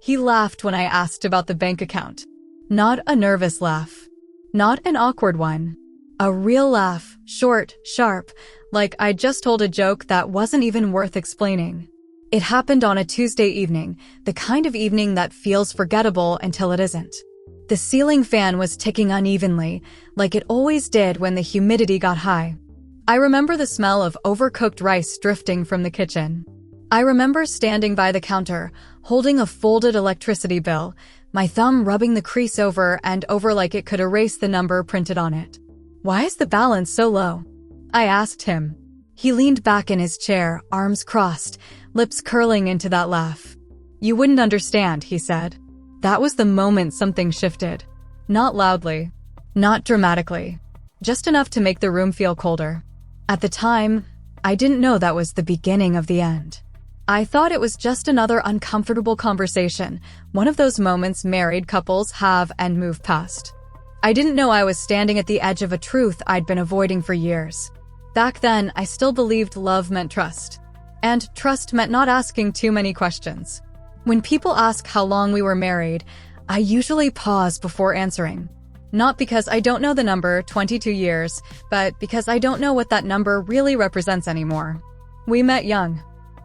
He laughed when I asked about the bank account. Not a nervous laugh. Not an awkward one. A real laugh, short, sharp, like I'd just told a joke that wasn't even worth explaining. It happened on a Tuesday evening, the kind of evening that feels forgettable until it isn't. The ceiling fan was ticking unevenly, like it always did when the humidity got high. I remember the smell of overcooked rice drifting from the kitchen. I remember standing by the counter, holding a folded electricity bill, my thumb rubbing the crease over and over like it could erase the number printed on it. "Why is the balance so low?" I asked him. He leaned back in his chair, arms crossed, lips curling into that laugh. "You wouldn't understand," he said. That was the moment something shifted. Not loudly, not dramatically, just enough to make the room feel colder. At the time, I didn't know that was the beginning of the end. I thought it was just another uncomfortable conversation, one of those moments married couples have and move past. I didn't know I was standing at the edge of a truth I'd been avoiding for years. Back then, I still believed love meant trust. And trust meant not asking too many questions. When people ask how long we were married, I usually pause before answering. Not because I don't know the number, 22 years, but because I don't know what that number really represents anymore. We met young.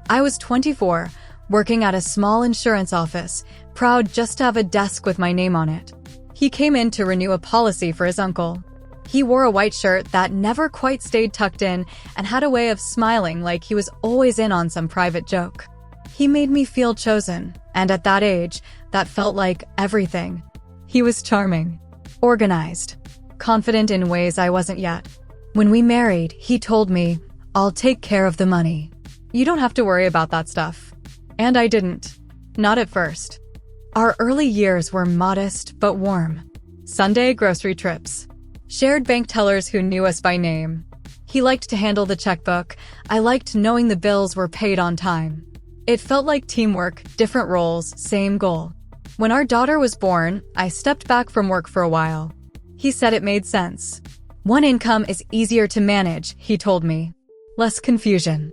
I was 24, working at a small insurance office, proud just to have a desk with my name on it. He came in to renew a policy for his uncle. He wore a white shirt that never quite stayed tucked in and had a way of smiling like he was always in on some private joke. He made me feel chosen, and at that age, that felt like everything. He was charming, organized, confident in ways I wasn't yet. When we married, he told me, "I'll take care of the money. You don't have to worry about that stuff." And I didn't. Not at first. Our early years were modest but warm. Sunday grocery trips. Shared bank tellers who knew us by name. He liked to handle the checkbook. I liked knowing the bills were paid on time. It felt like teamwork, different roles, same goal. When our daughter was born, I stepped back from work for a while. He said it made sense. One income is easier to manage, he told me. Less confusion.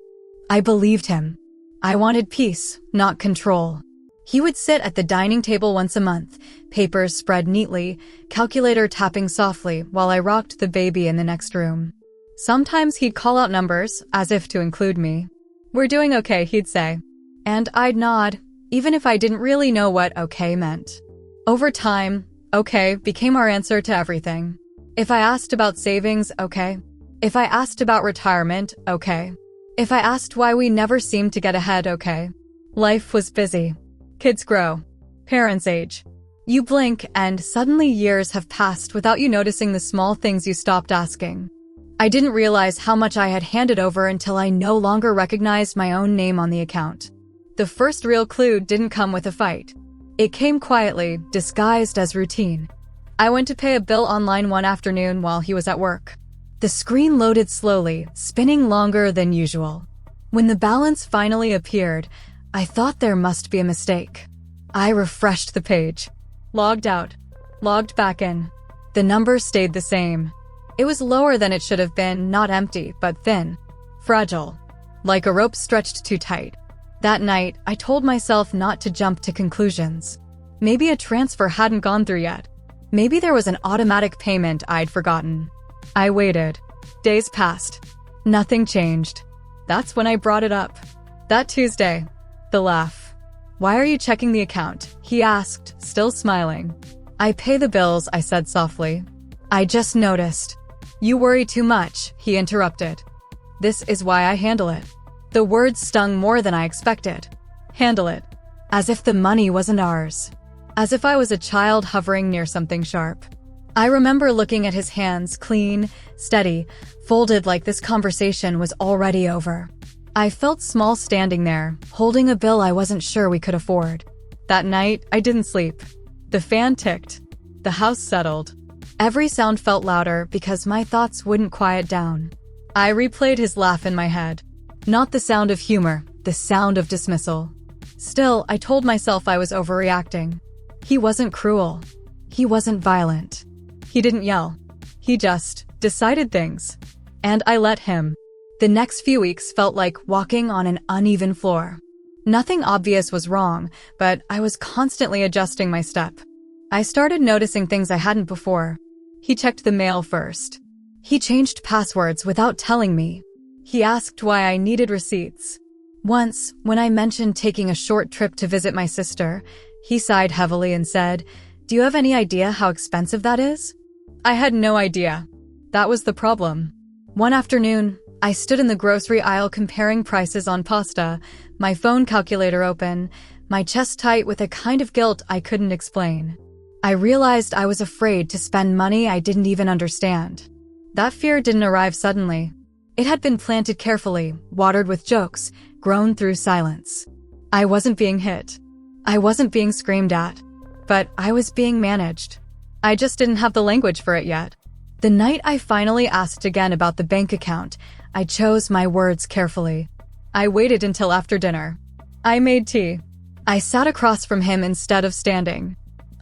I believed him. I wanted peace, not control. He would sit at the dining table once a month, papers spread neatly, calculator tapping softly while I rocked the baby in the next room. Sometimes he'd call out numbers, as if to include me. "We're doing okay," he'd say. And I'd nod, even if I didn't really know what okay meant. Over time, okay became our answer to everything. If I asked about savings, okay. If I asked about retirement, okay. If I asked why we never seemed to get ahead, okay. Life was busy. Kids grow. Parents age. You blink and suddenly years have passed without you noticing the small things you stopped asking. I didn't realize how much I had handed over until I no longer recognized my own name on the account. The first real clue didn't come with a fight. It came quietly, disguised as routine. I went to pay a bill online one afternoon while he was at work. The screen loaded slowly, spinning longer than usual. When the balance finally appeared, I thought there must be a mistake. I refreshed the page. Logged out. Logged back in. The number stayed the same. It was lower than it should have been, not empty, but thin. Fragile. Like a rope stretched too tight. That night, I told myself not to jump to conclusions. Maybe a transfer hadn't gone through yet. Maybe there was an automatic payment I'd forgotten. I waited. Days passed. Nothing changed. That's when I brought it up. That Tuesday. The laugh. "Why are you checking the account?" he asked, still smiling. "I pay the bills," I said softly. "I just noticed." "You worry too much," he interrupted. "This is why I handle it." The words stung more than I expected. Handle it. As if the money wasn't ours. As if I was a child hovering near something sharp. I remember looking at his hands, clean, steady, folded like this conversation was already over. I felt small standing there, holding a bill I wasn't sure we could afford. That night, I didn't sleep. The fan ticked. The house settled. Every sound felt louder because my thoughts wouldn't quiet down. I replayed his laugh in my head. Not the sound of humor, the sound of dismissal. Still, I told myself I was overreacting. He wasn't cruel. He wasn't violent. He didn't yell. He just decided things. And I let him. The next few weeks felt like walking on an uneven floor. Nothing obvious was wrong, but I was constantly adjusting my step. I started noticing things I hadn't before. He checked the mail first. He changed passwords without telling me. He asked why I needed receipts. Once, when I mentioned taking a short trip to visit my sister, he sighed heavily and said, "Do you have any idea how expensive that is?" I had no idea. That was the problem. One afternoon, I stood in the grocery aisle comparing prices on pasta, my phone calculator open, my chest tight with a kind of guilt I couldn't explain. I realized I was afraid to spend money I didn't even understand. That fear didn't arrive suddenly. It had been planted carefully, watered with jokes, grown through silence. I wasn't being hit. I wasn't being screamed at. But I was being managed. I just didn't have the language for it yet. The night I finally asked again about the bank account, I chose my words carefully. I waited until after dinner. I made tea. I sat across from him instead of standing.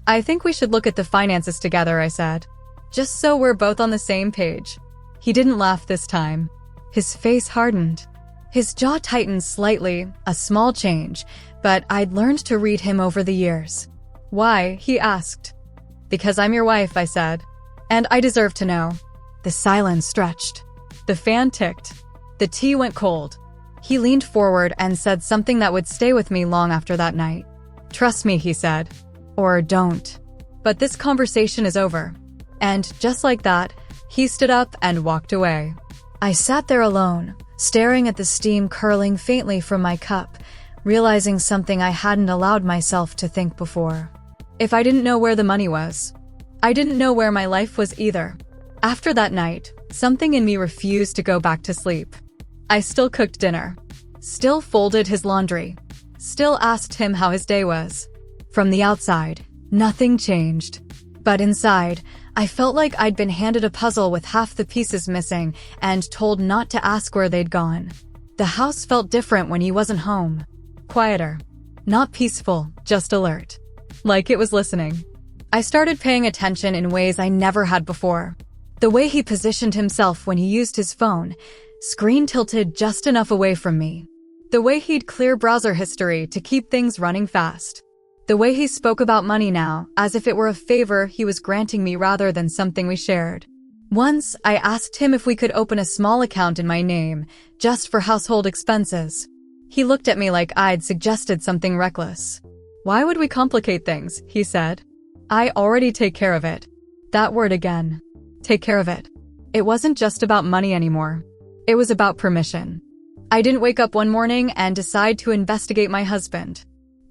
"I think we should look at the finances together," I said. "Just so we're both on the same page." He didn't laugh this time. His face hardened. His jaw tightened slightly, a small change, but I'd learned to read him over the years. "Why?" he asked. "Because I'm your wife," I said. "And I deserve to know." The silence stretched. The fan ticked. The tea went cold. He leaned forward and said something that would stay with me long after that night. "Trust me," he said. "Or don't. But this conversation is over." And just like that, he stood up and walked away. I sat there alone, staring at the steam curling faintly from my cup, realizing something I hadn't allowed myself to think before. If I didn't know where the money was, I didn't know where my life was either. After that night, something in me refused to go back to sleep. I still cooked dinner, still folded his laundry, still asked him how his day was. From the outside, nothing changed. But inside, I felt like I'd been handed a puzzle with half the pieces missing and told not to ask where they'd gone. The house felt different when he wasn't home. Quieter. Not peaceful, just alert. Like it was listening. I started paying attention in ways I never had before. The way he positioned himself when he used his phone, screen tilted just enough away from me. The way he'd clear browser history to keep things running fast. The way he spoke about money now, as if it were a favor he was granting me rather than something we shared. Once, I asked him if we could open a small account in my name, just for household expenses. He looked at me like I'd suggested something reckless. "Why would we complicate things?" he said. "I already take care of it." That word again. Take care of it. It wasn't just about money anymore. It was about permission. I didn't wake up one morning and decide to investigate my husband.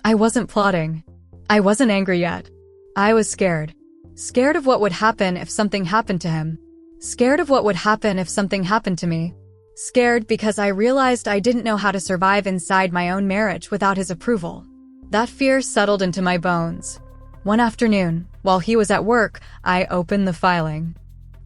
I wasn't plotting. I wasn't angry yet. I was scared. Scared of what would happen if something happened to him. Scared of what would happen if something happened to me. Scared because I realized I didn't know how to survive inside my own marriage without his approval. That fear settled into my bones. One afternoon, while he was at work, I opened the filing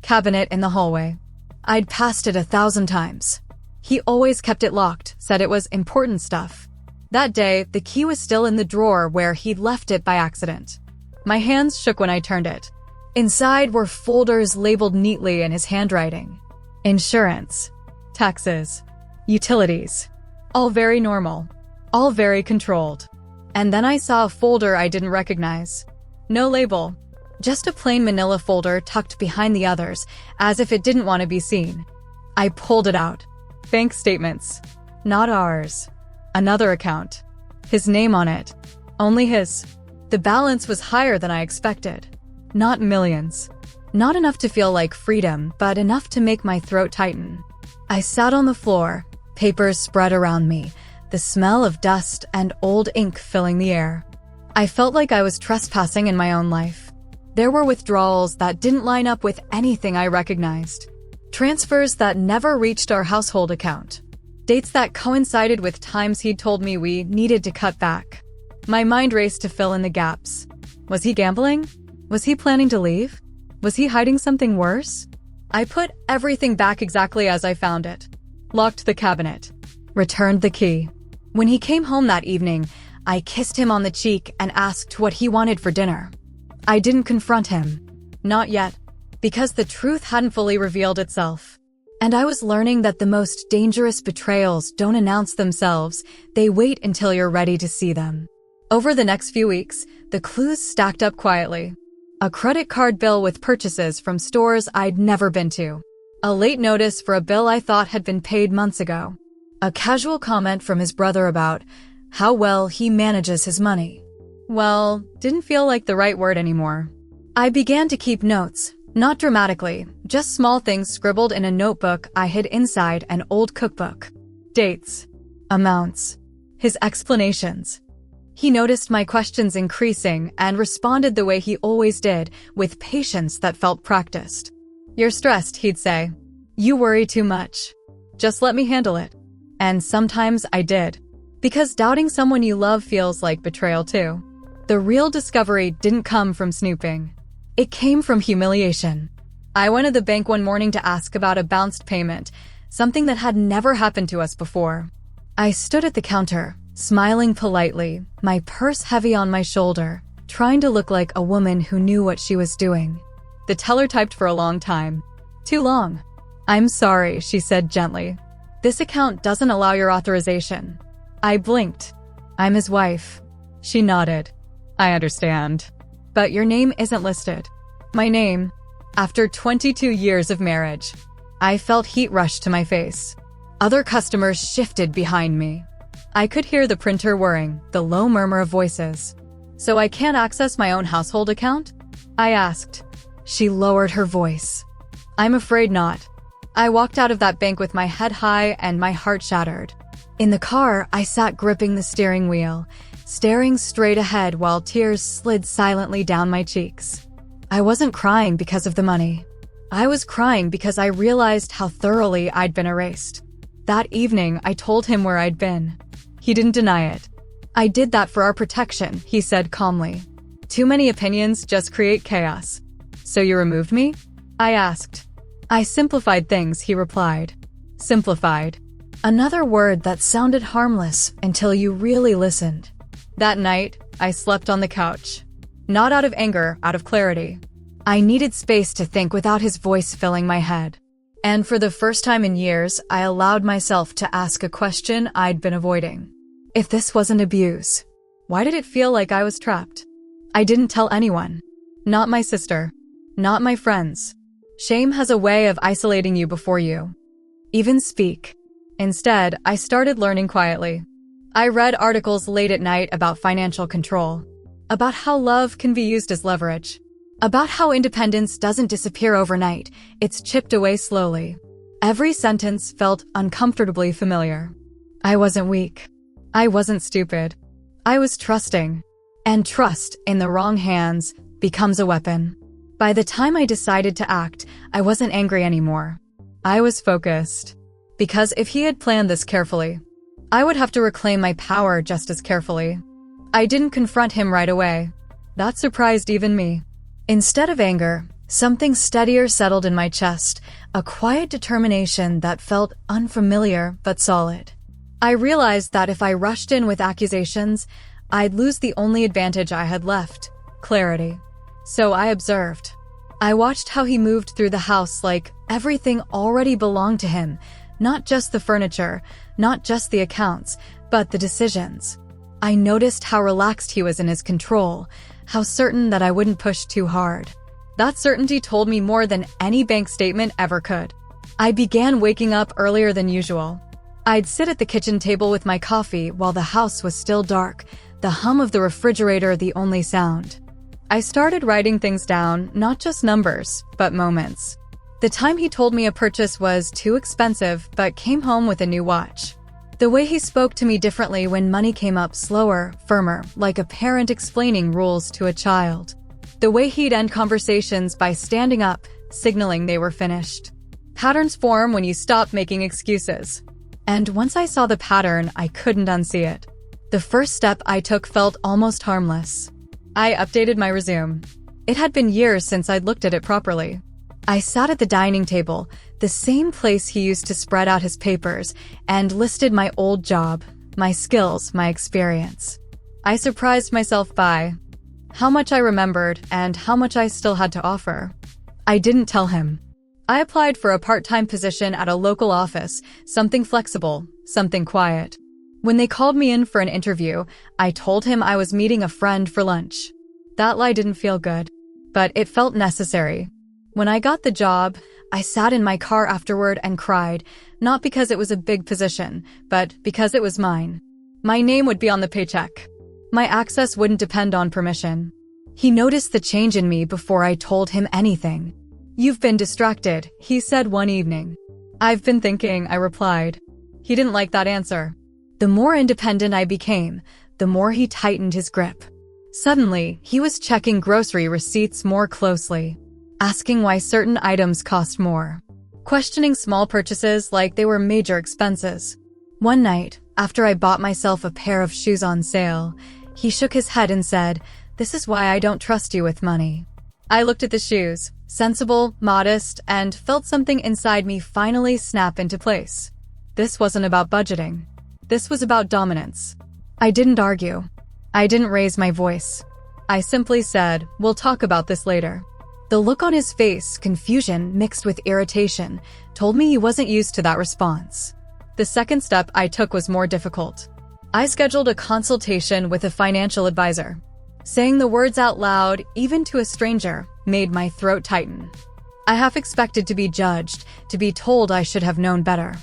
cabinet in the hallway. I'd passed it 1,000 times. He always kept it locked, said it was important stuff. That day, the key was still in the drawer where he'd left it by accident. My hands shook when I turned it. Inside were folders labeled neatly in his handwriting. Insurance, taxes, utilities. All very normal. All very controlled. And then I saw a folder I didn't recognize. No label. Just a plain manila folder tucked behind the others, as if it didn't want to be seen. I pulled it out. Bank statements. Not ours. Another account. His name on it. Only his. The balance was higher than I expected. Not millions. Not enough to feel like freedom, but enough to make my throat tighten. I sat on the floor, papers spread around me, the smell of dust and old ink filling the air. I felt like I was trespassing in my own life. There were withdrawals that didn't line up with anything I recognized. Transfers that never reached our household account. Dates that coincided with times he'd told me we needed to cut back. My mind raced to fill in the gaps. Was he gambling? Was he planning to leave? Was he hiding something worse? I put everything back exactly as I found it. Locked the cabinet. Returned the key. When he came home that evening, I kissed him on the cheek and asked what he wanted for dinner. I didn't confront him. Not yet. Because the truth hadn't fully revealed itself. And I was learning that the most dangerous betrayals don't announce themselves, they wait until you're ready to see them. Over the next few weeks, the clues stacked up quietly. A credit card bill with purchases from stores I'd never been to. A late notice for a bill I thought had been paid months ago. A casual comment from his brother about how well he manages his money. Well, didn't feel like the right word anymore. I began to keep notes, not dramatically, just small things scribbled in a notebook I hid inside an old cookbook. Dates, amounts, his explanations. He noticed my questions increasing and responded the way he always did, with patience that felt practiced. "You're stressed," he'd say. "You worry too much. Just let me handle it." And sometimes I did. Because doubting someone you love feels like betrayal too. The real discovery didn't come from snooping. It came from humiliation. I went to the bank one morning to ask about a bounced payment, something that had never happened to us before. I stood at the counter, smiling politely, my purse heavy on my shoulder, trying to look like a woman who knew what she was doing. The teller typed for a long time. Too long. "I'm sorry," she said gently. "This account doesn't allow your authorization." I blinked. "I'm his wife." She nodded. "I understand. But your name isn't listed." My name. After 22 years of marriage. I felt heat rush to my face. Other customers shifted behind me. I could hear the printer whirring, the low murmur of voices. "So I can't access my own household account?" I asked. She lowered her voice. "I'm afraid not." I walked out of that bank with my head high and my heart shattered. In the car, I sat gripping the steering wheel, staring straight ahead while tears slid silently down my cheeks. I wasn't crying because of the money. I was crying because I realized how thoroughly I'd been erased. That evening, I told him where I'd been. He didn't deny it. "I did that for our protection," he said calmly. "Too many opinions just create chaos." "So you removed me?" I asked. "I simplified things," he replied. Simplified. Another word that sounded harmless until you really listened. That night, I slept on the couch. Not out of anger, out of clarity. I needed space to think without his voice filling my head. And for the first time in years, I allowed myself to ask a question I'd been avoiding. If this wasn't abuse, why did it feel like I was trapped? I didn't tell anyone. Not my sister. Not my friends. Shame has a way of isolating you before you even speak. Instead, I started learning quietly. I read articles late at night about financial control, about how love can be used as leverage, about how independence doesn't disappear overnight, it's chipped away slowly. Every sentence felt uncomfortably familiar. I wasn't weak. I wasn't stupid. I was trusting. And trust, in the wrong hands, becomes a weapon. By the time I decided to act, I wasn't angry anymore. I was focused. Because if he had planned this carefully, I would have to reclaim my power just as carefully. I didn't confront him right away. That surprised even me. Instead of anger, something steadier settled in my chest, a quiet determination that felt unfamiliar but solid. I realized that if I rushed in with accusations, I'd lose the only advantage I had left, clarity. So I observed. I watched how he moved through the house like everything already belonged to him, not just the furniture, not just the accounts, but the decisions. I noticed how relaxed he was in his control, how certain that I wouldn't push too hard. That certainty told me more than any bank statement ever could. I began waking up earlier than usual. I'd sit at the kitchen table with my coffee while the house was still dark, the hum of the refrigerator the only sound. I started writing things down, not just numbers, but moments. The time he told me a purchase was too expensive but came home with a new watch. The way he spoke to me differently when money came up slower, firmer, like a parent explaining rules to a child. The way he'd end conversations by standing up, signaling they were finished. Patterns form when you stop making excuses. And once I saw the pattern, I couldn't unsee it. The first step I took felt almost harmless. I updated my resume. It had been years since I'd looked at it properly. I sat at the dining table, the same place he used to spread out his papers, and listed my old job, my skills, my experience. I surprised myself by how much I remembered and how much I still had to offer. I didn't tell him. I applied for a part-time position at a local office, something flexible, something quiet. When they called me in for an interview, I told him I was meeting a friend for lunch. That lie didn't feel good, but it felt necessary. When I got the job, I sat in my car afterward and cried, not because it was a big position, but because it was mine. My name would be on the paycheck. My access wouldn't depend on permission. He noticed the change in me before I told him anything. "You've been distracted," he said one evening. "I've been thinking," I replied. He didn't like that answer. The more independent I became, the more he tightened his grip. Suddenly, he was checking grocery receipts more closely, asking why certain items cost more, questioning small purchases like they were major expenses. One night, after I bought myself a pair of shoes on sale, he shook his head and said, "This is why I don't trust you with money." I looked at the shoes, sensible, modest, and felt something inside me finally snap into place. This wasn't about budgeting. This was about dominance. I didn't argue. I didn't raise my voice. I simply said, "We'll talk about this later." The look on his face, confusion mixed with irritation, told me he wasn't used to that response. The second step I took was more difficult. I scheduled a consultation with a financial advisor. Saying the words out loud, even to a stranger, made my throat tighten. I half expected to be judged, to be told I should have known better.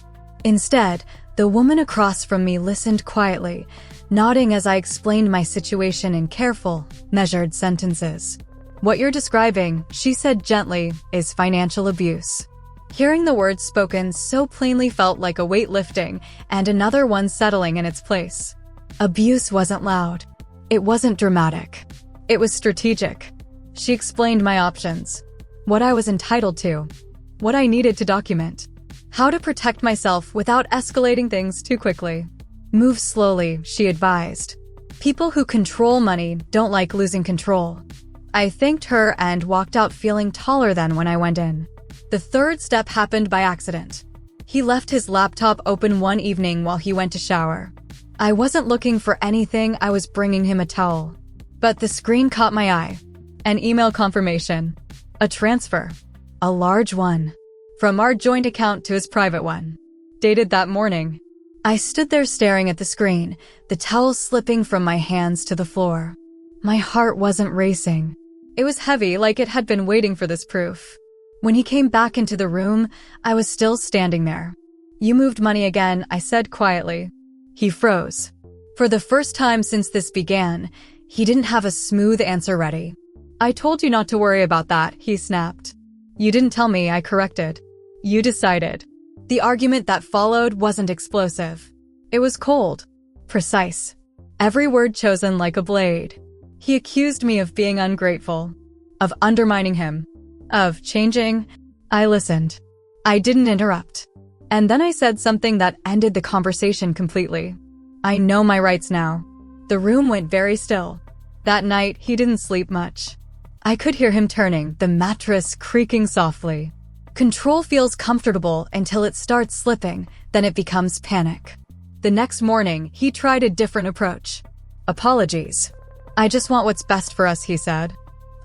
Instead, the woman across from me listened quietly, nodding as I explained my situation in careful, measured sentences. "What you're describing," she said gently, "is financial abuse." Hearing the words spoken so plainly felt like a weight lifting and another one settling in its place. Abuse wasn't loud. It wasn't dramatic. It was strategic. She explained my options. What I was entitled to. What I needed to document. How to protect myself without escalating things too quickly. "Move slowly," she advised. "People who control money don't like losing control." I thanked her and walked out feeling taller than when I went in. The third step happened by accident. He left his laptop open one evening while he went to shower. I wasn't looking for anything, I was bringing him a towel. But the screen caught my eye. An email confirmation. A transfer. A large one. From our joint account to his private one. Dated that morning. I stood there staring at the screen, the towel slipping from my hands to the floor. My heart wasn't racing. It was heavy, like it had been waiting for this proof. When he came back into the room, I was still standing there. "You moved money again," I said quietly. He froze. For the first time since this began, he didn't have a smooth answer ready. "I told you not to worry about that," he snapped. "You didn't tell me," I corrected. "You decided." The argument that followed wasn't explosive. It was cold. Precise. Every word chosen like a blade. He accused me of being ungrateful. Of undermining him. Of changing. I listened. I didn't interrupt. And then I said something that ended the conversation completely. "I know my rights now." The room went very still. That night, he didn't sleep much. I could hear him turning, the mattress creaking softly. Control feels comfortable until it starts slipping, then it becomes panic. The next morning, he tried a different approach. "Apologies. I just want what's best for us," he said.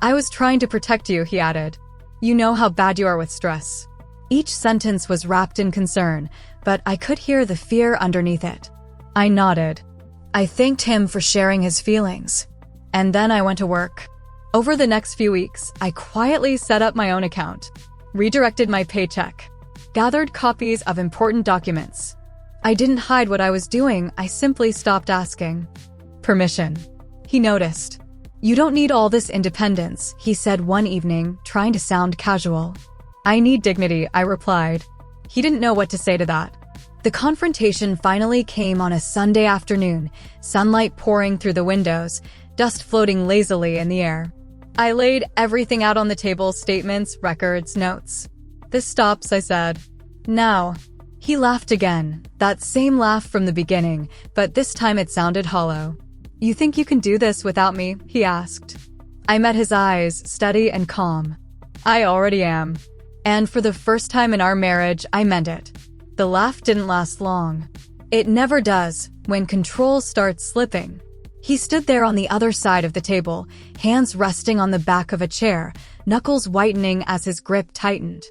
"I was trying to protect you," he added. "You know how bad you are with stress." Each sentence was wrapped in concern, but I could hear the fear underneath it. I nodded. I thanked him for sharing his feelings. And then I went to work. Over the next few weeks, I quietly set up my own account, redirected my paycheck, gathered copies of important documents. I didn't hide what I was doing, I simply stopped asking permission. He noticed. "You don't need all this independence," he said one evening, trying to sound casual. "I need dignity," I replied. He didn't know what to say to that. The confrontation finally came on a Sunday afternoon, sunlight pouring through the windows, dust floating lazily in the air. I laid everything out on the table, statements, records, notes. "This stops," I said. "Now." He laughed again, that same laugh from the beginning, but this time it sounded hollow. "You think you can do this without me?" he asked. I met his eyes, steady and calm. "I already am." And for the first time in our marriage, I meant it. The laugh didn't last long. It never does, when control starts slipping. He stood there on the other side of the table, hands resting on the back of a chair, knuckles whitening as his grip tightened.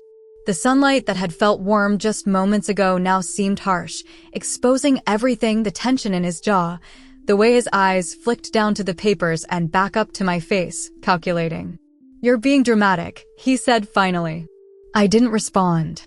The sunlight that had felt warm just moments ago now seemed harsh, exposing everything, the tension in his jaw, the way his eyes flicked down to the papers and back up to my face, calculating. "You're being dramatic," he said finally. I didn't respond.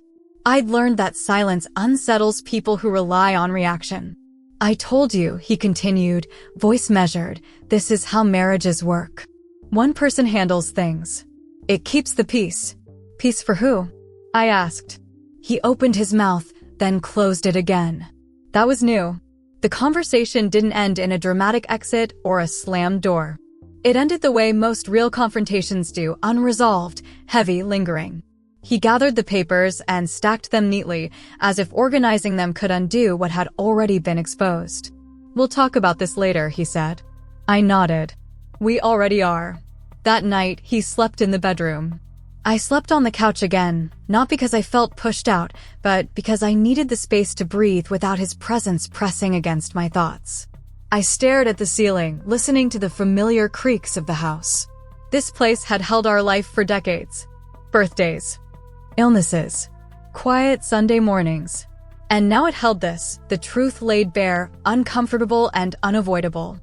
I'd learned that silence unsettles people who rely on reaction. "I told you," he continued, voice measured, "this is how marriages work. One person handles things. It keeps the peace." "Peace for who?" I asked. He opened his mouth, then closed it again. That was new. The conversation didn't end in a dramatic exit or a slammed door. It ended the way most real confrontations do, unresolved, heavy, lingering. He gathered the papers and stacked them neatly, as if organizing them could undo what had already been exposed. "We'll talk about this later," he said. I nodded. "We already are." That night, he slept in the bedroom. I slept on the couch again, not because I felt pushed out, but because I needed the space to breathe without his presence pressing against my thoughts. I stared at the ceiling, listening to the familiar creaks of the house. This place had held our life for decades. Birthdays, illnesses, quiet Sunday mornings. And now it held this, the truth laid bare, uncomfortable and unavoidable.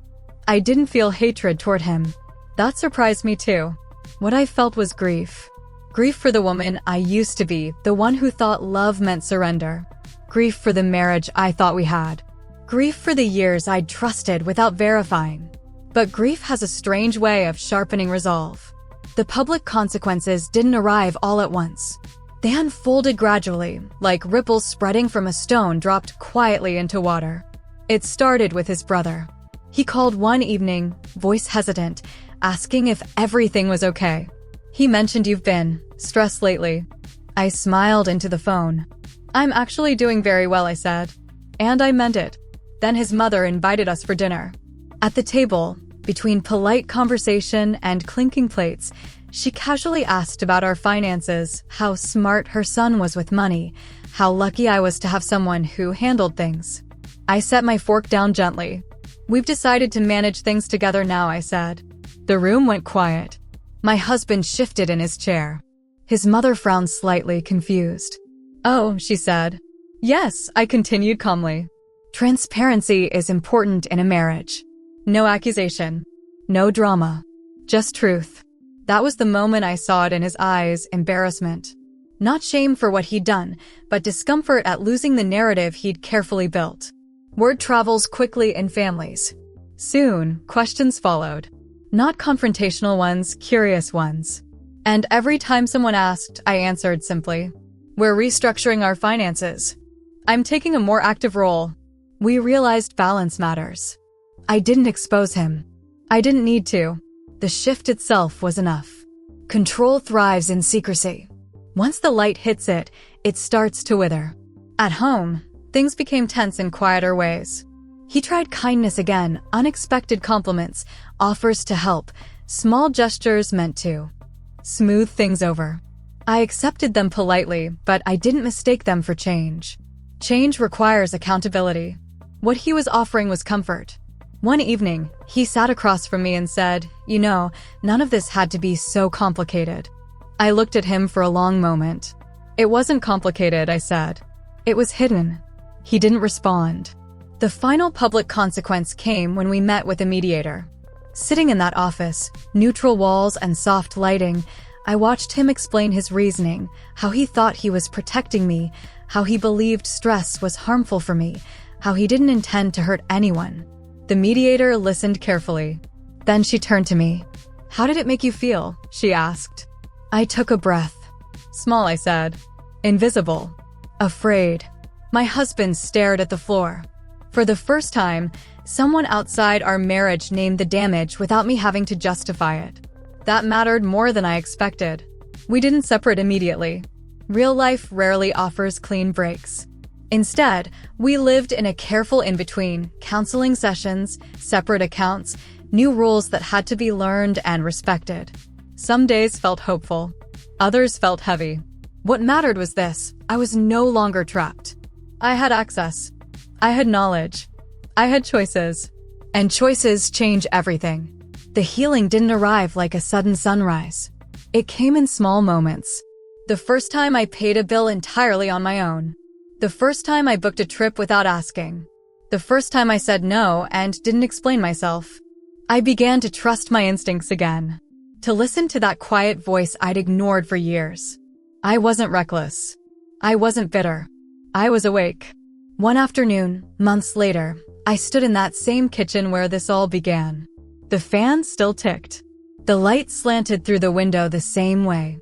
I didn't feel hatred toward him. That surprised me too. What I felt was grief. Grief for the woman I used to be, the one who thought love meant surrender. Grief for the marriage I thought we had. Grief for the years I'd trusted without verifying. But grief has a strange way of sharpening resolve. The public consequences didn't arrive all at once. They unfolded gradually, like ripples spreading from a stone dropped quietly into water. It started with his brother. He called one evening, voice hesitant, asking if everything was okay. "He mentioned you've been stressed lately." I smiled into the phone. "I'm actually doing very well," I said. And I meant it. Then his mother invited us for dinner. At the table, between polite conversation and clinking plates, she casually asked about our finances, how smart her son was with money, how lucky I was to have someone who handled things. I set my fork down gently. "We've decided to manage things together now," I said. The room went quiet. My husband shifted in his chair. His mother frowned slightly, confused. "Oh," she said. "Yes," I continued calmly. "Transparency is important in a marriage. No accusation. No drama. Just truth." That was the moment I saw it in his eyes, embarrassment. Not shame for what he'd done, but discomfort at losing the narrative he'd carefully built. Word travels quickly in families. Soon, questions followed. Not confrontational ones, curious ones. And every time someone asked, I answered simply, "We're restructuring our finances. I'm taking a more active role." We realized balance matters. I didn't expose him. I didn't need to. The shift itself was enough. Control thrives in secrecy. Once the light hits it, it starts to wither. At home, things became tense in quieter ways. He tried kindness again, unexpected compliments, offers to help, small gestures meant to smooth things over. I accepted them politely, but I didn't mistake them for change. Change requires accountability. What he was offering was comfort. One evening, he sat across from me and said, "You know, none of this had to be so complicated." I looked at him for a long moment. "It wasn't complicated," I said. "It was hidden." He didn't respond. The final public consequence came when we met with a mediator. Sitting in that office, neutral walls and soft lighting, I watched him explain his reasoning, how he thought he was protecting me, how he believed stress was harmful for me, how he didn't intend to hurt anyone. The mediator listened carefully. Then she turned to me. "How did it make you feel?" she asked. I took a breath. "Small," I said. "Invisible. Afraid." My husband stared at the floor. For the first time, someone outside our marriage named the damage without me having to justify it. That mattered more than I expected. We didn't separate immediately. Real life rarely offers clean breaks. Instead, we lived in a careful in-between, counseling sessions, separate accounts, new rules that had to be learned and respected. Some days felt hopeful. Others felt heavy. What mattered was this: I was no longer trapped. I had access. I had knowledge. I had choices. And choices change everything. The healing didn't arrive like a sudden sunrise. It came in small moments. The first time I paid a bill entirely on my own. The first time I booked a trip without asking. The first time I said no and didn't explain myself. I began to trust my instincts again. To listen to that quiet voice I'd ignored for years. I wasn't reckless. I wasn't bitter. I was awake. One afternoon, months later, I stood in that same kitchen where this all began. The fan still ticked. The light slanted through the window the same way.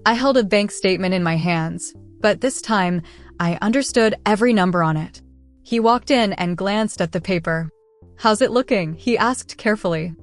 I held a bank statement in my hands, but this time, I understood every number on it. He walked in and glanced at the paper. "How's it looking?" he asked carefully.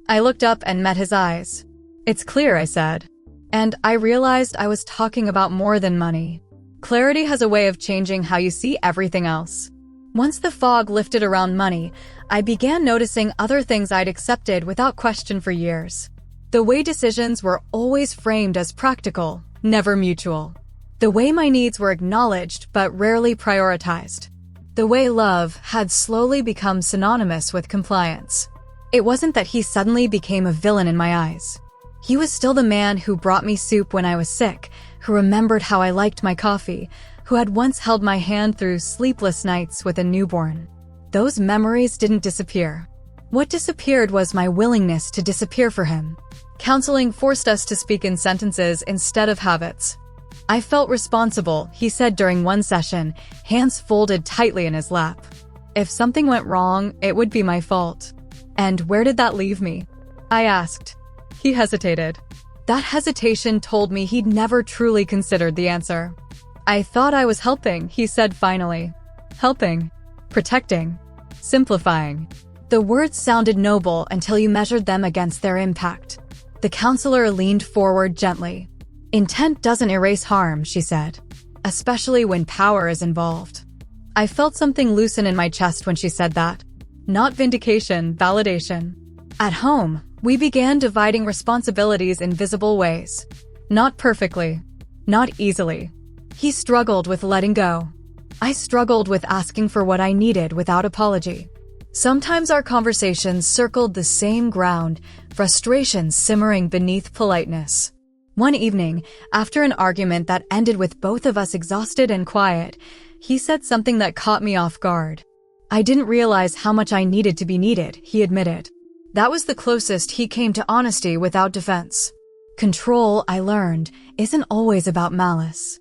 I looked up and met his eyes. "It's clear," I said. And I realized I was talking about more than money. Clarity has a way of changing how you see everything else. Once the fog lifted around money, I began noticing other things I'd accepted without question for years. The way decisions were always framed as practical, never mutual. The way my needs were acknowledged but rarely prioritized. The way love had slowly become synonymous with compliance. It wasn't that he suddenly became a villain in my eyes. He was still the man who brought me soup when I was sick, who remembered how I liked my coffee, who had once held my hand through sleepless nights with a newborn. Those memories didn't disappear. What disappeared was my willingness to disappear for him. Counseling forced us to speak in sentences instead of habits. "I felt responsible," he said during one session, hands folded tightly in his lap. "If something went wrong, it would be my fault." "And where did that leave me?" I asked. He hesitated. That hesitation told me he'd never truly considered the answer. "I thought I was helping," he said finally. Helping. Protecting. Simplifying. The words sounded noble until you measured them against their impact. The counselor leaned forward gently. "Intent doesn't erase harm," she said, especially when power is involved. I felt something loosen in my chest when she said that. Not vindication, validation. At home, we began dividing responsibilities in visible ways. Not perfectly. Not easily. He struggled with letting go. I struggled with asking for what I needed without apology. Sometimes our conversations circled the same ground, frustration simmering beneath politeness. One evening, after an argument that ended with both of us exhausted and quiet, he said something that caught me off guard. "I didn't realize how much I needed to be needed," he admitted. That was the closest he came to honesty without defense. Control, I learned, isn't always about malice.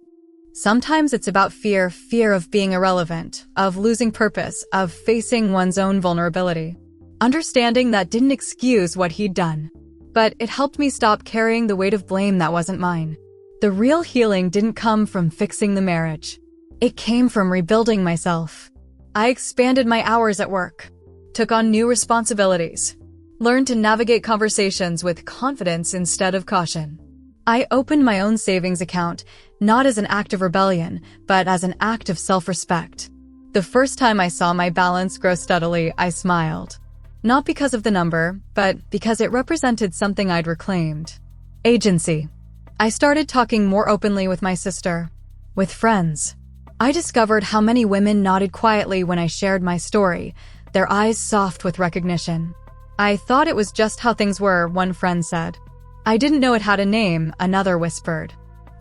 Sometimes it's about fear of being irrelevant, of losing purpose, of facing one's own vulnerability. Understanding that didn't excuse what he'd done. But it helped me stop carrying the weight of blame that wasn't mine. The real healing didn't come from fixing the marriage. It came from rebuilding myself. I expanded my hours at work, took on new responsibilities, learned to navigate conversations with confidence instead of caution. I opened my own savings account, not as an act of rebellion, but as an act of self-respect. The first time I saw my balance grow steadily, I smiled. Not because of the number, but because it represented something I'd reclaimed. Agency. I started talking more openly with my sister, with friends. I discovered how many women nodded quietly when I shared my story, their eyes soft with recognition. "I thought it was just how things were," one friend said. "I didn't know it had a name," another whispered.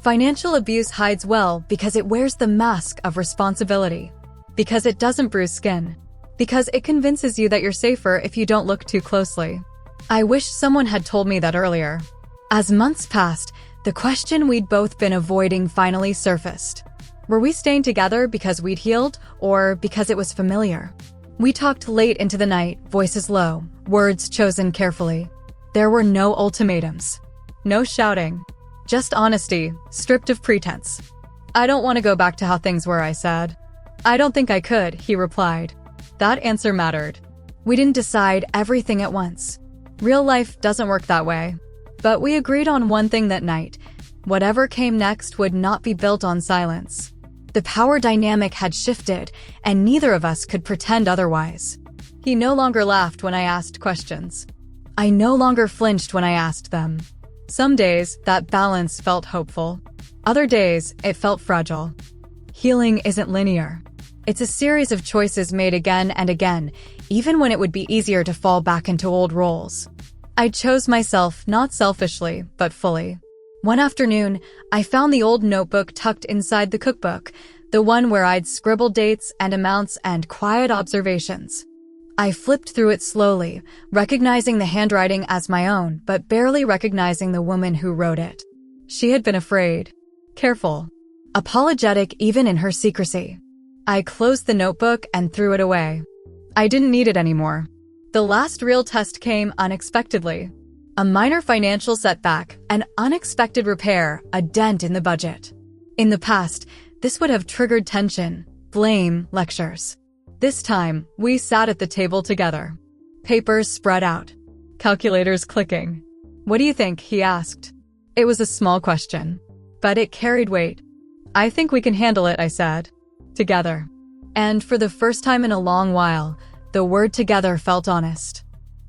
Financial abuse hides well because it wears the mask of responsibility. Because it doesn't bruise skin. Because it convinces you that you're safer if you don't look too closely. I wish someone had told me that earlier. As months passed, the question we'd both been avoiding finally surfaced. Were we staying together because we'd healed, or because it was familiar? We talked late into the night, voices low, words chosen carefully. There were no ultimatums. No shouting. Just honesty, stripped of pretense. "I don't want to go back to how things were," I said. "I don't think I could," he replied. That answer mattered. We didn't decide everything at once. Real life doesn't work that way. But we agreed on one thing that night. Whatever came next would not be built on silence. The power dynamic had shifted, and neither of us could pretend otherwise. He no longer laughed when I asked questions. I no longer flinched when I asked them. Some days, that balance felt hopeful. Other days, it felt fragile. Healing isn't linear. It's a series of choices made again and again, even when it would be easier to fall back into old roles. I chose myself not selfishly, but fully. One afternoon, I found the old notebook tucked inside the cookbook, the one where I'd scribbled dates and amounts and quiet observations. I flipped through it slowly, recognizing the handwriting as my own, but barely recognizing the woman who wrote it. She had been afraid, careful, apologetic even in her secrecy. I closed the notebook and threw it away. I didn't need it anymore. The last real test came unexpectedly. A minor financial setback, an unexpected repair, a dent in the budget. In the past, this would have triggered tension, blame, lectures. This time, we sat at the table together. Papers spread out. Calculators clicking. "What do you think?" he asked. It was a small question, but it carried weight. "I think we can handle it," I said. Together. And for the first time in a long while, the word together felt honest.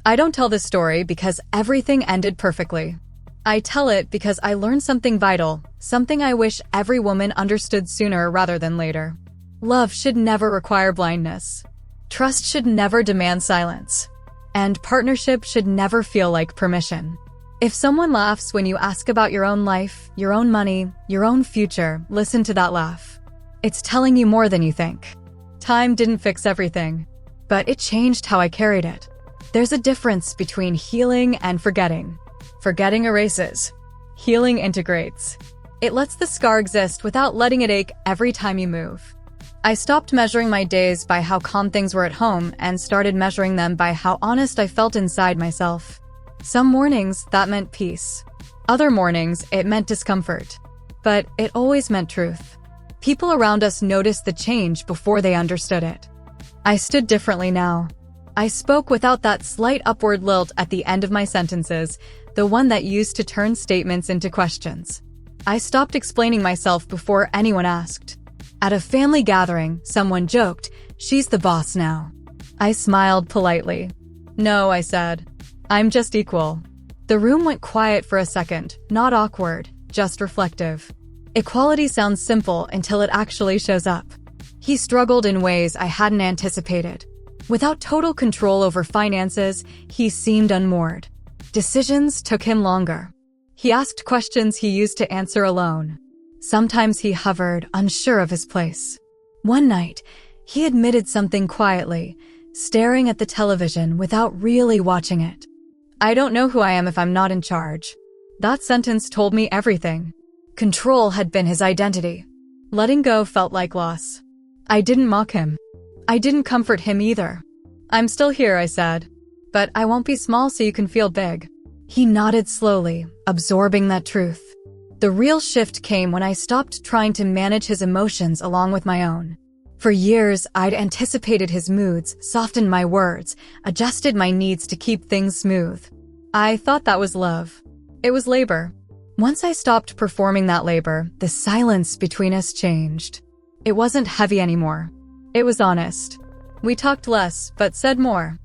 I don't tell this story because everything ended perfectly. I tell it because I learned something vital, something I wish every woman understood sooner rather than later. Love should never require blindness. Trust should never demand silence. And partnership should never feel like permission. If someone laughs when you ask about your own life, your own money, your own future, listen to that laugh. It's telling you more than you think. Time didn't fix everything, but it changed how I carried it. There's a difference between healing and forgetting. Forgetting erases. Healing integrates. It lets the scar exist without letting it ache every time you move. I stopped measuring my days by how calm things were at home and started measuring them by how honest I felt inside myself. Some mornings, that meant peace. Other mornings, it meant discomfort. But it always meant truth. People around us noticed the change before they understood it. I stood differently now. I spoke without that slight upward lilt at the end of my sentences, the one that used to turn statements into questions. I stopped explaining myself before anyone asked. At a family gathering, someone joked, "She's the boss now." I smiled politely. "No," I said. "I'm just equal." The room went quiet for a second, not awkward, just reflective. Equality sounds simple until it actually shows up. He struggled in ways I hadn't anticipated. Without total control over finances, he seemed unmoored. Decisions took him longer. He asked questions he used to answer alone. Sometimes he hovered, unsure of his place. One night, he admitted something quietly, staring at the television without really watching it. "I don't know who I am if I'm not in charge." That sentence told me everything. Control had been his identity. Letting go felt like loss. I didn't mock him. I didn't comfort him either. "I'm still here," I said. "But I won't be small so you can feel big." He nodded slowly, absorbing that truth. The real shift came when I stopped trying to manage his emotions along with my own. For years, I'd anticipated his moods, softened my words, adjusted my needs to keep things smooth. I thought that was love. It was labor. Once I stopped performing that labor, the silence between us changed. It wasn't heavy anymore. It was honest. We talked less, but said more.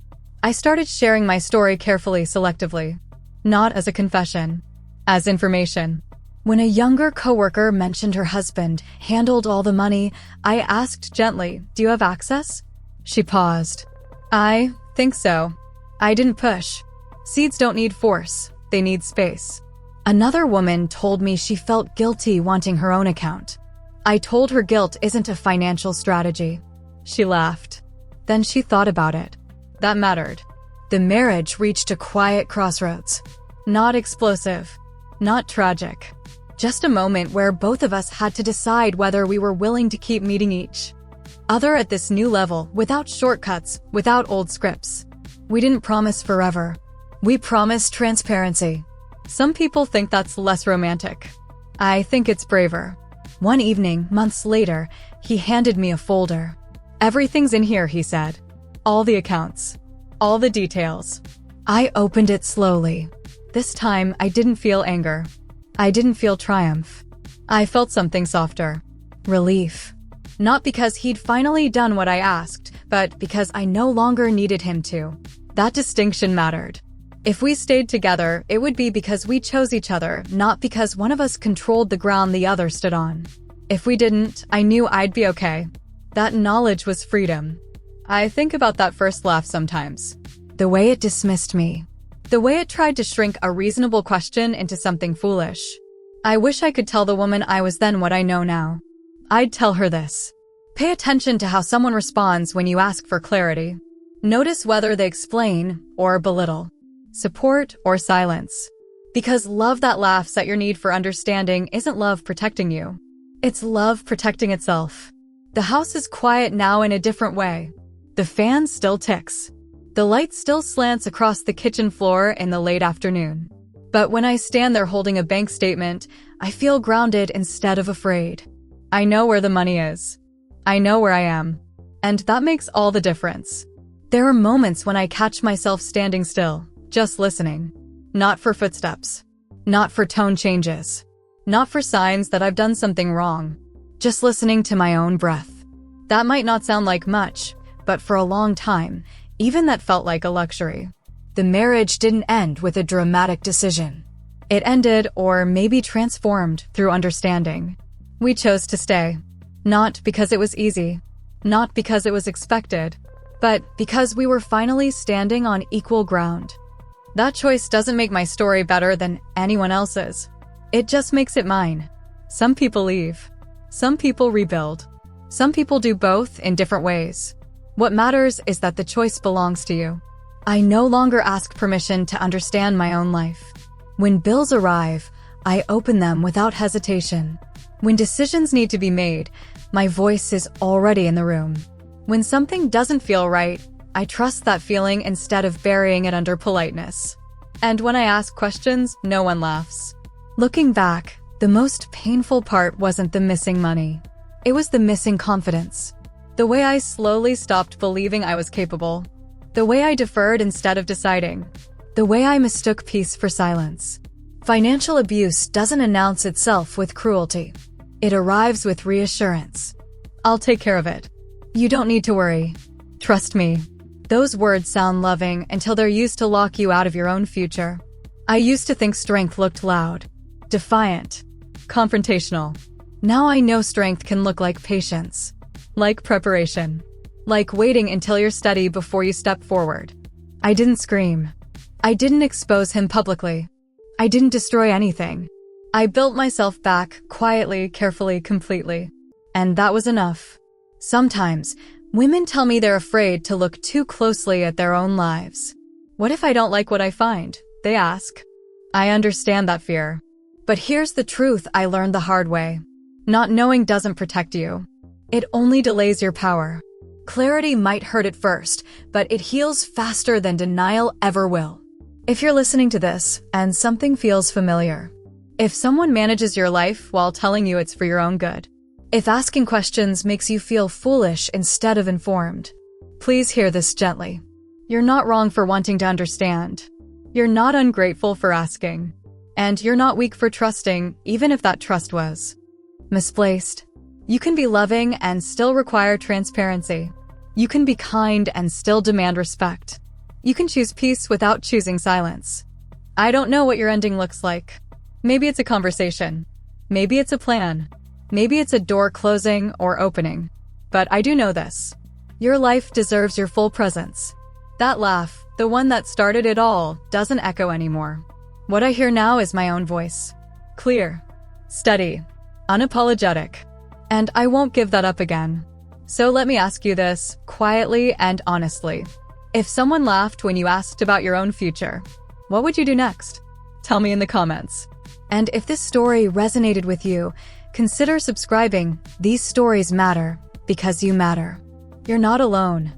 I started sharing my story carefully, selectively. Not as a confession, as information. When a younger coworker mentioned her husband handled all the money, I asked gently, "Do you have access?" She paused. "I think so." I didn't push. Seeds don't need force, they need space. Another woman told me she felt guilty wanting her own account. I told her guilt isn't a financial strategy. She laughed. Then she thought about it. That mattered. The marriage reached a quiet crossroads. Not explosive, not tragic. Just a moment where both of us had to decide whether we were willing to keep meeting each other at this new level, without shortcuts, without old scripts. We didn't promise forever. We promised transparency. Some people think that's less romantic. I think it's braver. One evening, months later, he handed me a folder. "Everything's in here," he said. "All the accounts. All the details." I opened it slowly. This time, I didn't feel anger. I didn't feel triumph. I felt something softer. Relief. Not because he'd finally done what I asked, but because I no longer needed him to. That distinction mattered. If we stayed together, it would be because we chose each other, not because one of us controlled the ground the other stood on. If we didn't, I knew I'd be okay. That knowledge was freedom. I think about that first laugh sometimes. The way it dismissed me. The way it tried to shrink a reasonable question into something foolish. I wish I could tell the woman I was then what I know now. I'd tell her this. Pay attention to how someone responds when you ask for clarity. Notice whether they explain or belittle, support or silence. Because love that laughs at your need for understanding isn't love protecting you. It's love protecting itself. The house is quiet now in a different way. The fan still ticks. The light still slants across the kitchen floor in the late afternoon. But when I stand there holding a bank statement, I feel grounded instead of afraid. I know where the money is. I know where I am. And that makes all the difference. There are moments when I catch myself standing still, just listening. Not for footsteps. Not for tone changes. Not for signs that I've done something wrong. Just listening to my own breath. That might not sound like much, but for a long time, even that felt like a luxury. The marriage didn't end with a dramatic decision. It ended, or maybe transformed, through understanding. We chose to stay. Not because it was easy. Not because it was expected. But because we were finally standing on equal ground. That choice doesn't make my story better than anyone else's. It just makes it mine. Some people leave. Some people rebuild. Some people do both in different ways. What matters is that the choice belongs to you. I no longer ask permission to understand my own life. When bills arrive, I open them without hesitation. When decisions need to be made, my voice is already in the room. When something doesn't feel right, I trust that feeling instead of burying it under politeness. And when I ask questions, no one laughs. Looking back, the most painful part wasn't the missing money. It was the missing confidence. The way I slowly stopped believing I was capable. The way I deferred instead of deciding. The way I mistook peace for silence. Financial abuse doesn't announce itself with cruelty. It arrives with reassurance. I'll take care of it. You don't need to worry. Trust me. Those words sound loving until they're used to lock you out of your own future. I used to think strength looked loud, defiant, confrontational. Now I know strength can look like patience, like preparation, like waiting until you're steady before you step forward. I didn't scream. I didn't expose him publicly. I didn't destroy anything. I built myself back, quietly, carefully, completely. And that was enough. Sometimes, women tell me they're afraid to look too closely at their own lives. What if I don't like what I find? They ask. I understand that fear. But here's the truth I learned the hard way. Not knowing doesn't protect you. It only delays your power. Clarity might hurt at first, but it heals faster than denial ever will. If you're listening to this and something feels familiar, if someone manages your life while telling you it's for your own good, if asking questions makes you feel foolish instead of informed, please hear this gently. You're not wrong for wanting to understand. You're not ungrateful for asking. And you're not weak for trusting, even if that trust was misplaced. You can be loving and still require transparency. You can be kind and still demand respect. You can choose peace without choosing silence. I don't know what your ending looks like. Maybe it's a conversation. Maybe it's a plan. Maybe it's a door closing or opening. But I do know this. Your life deserves your full presence. That laugh, the one that started it all, doesn't echo anymore. What I hear now is my own voice. Clear, steady, unapologetic. And I won't give that up again. So let me ask you this, quietly and honestly. If someone laughed when you asked about your own future, what would you do next? Tell me in the comments. And if this story resonated with you, consider subscribing. These stories matter because you matter. You're not alone.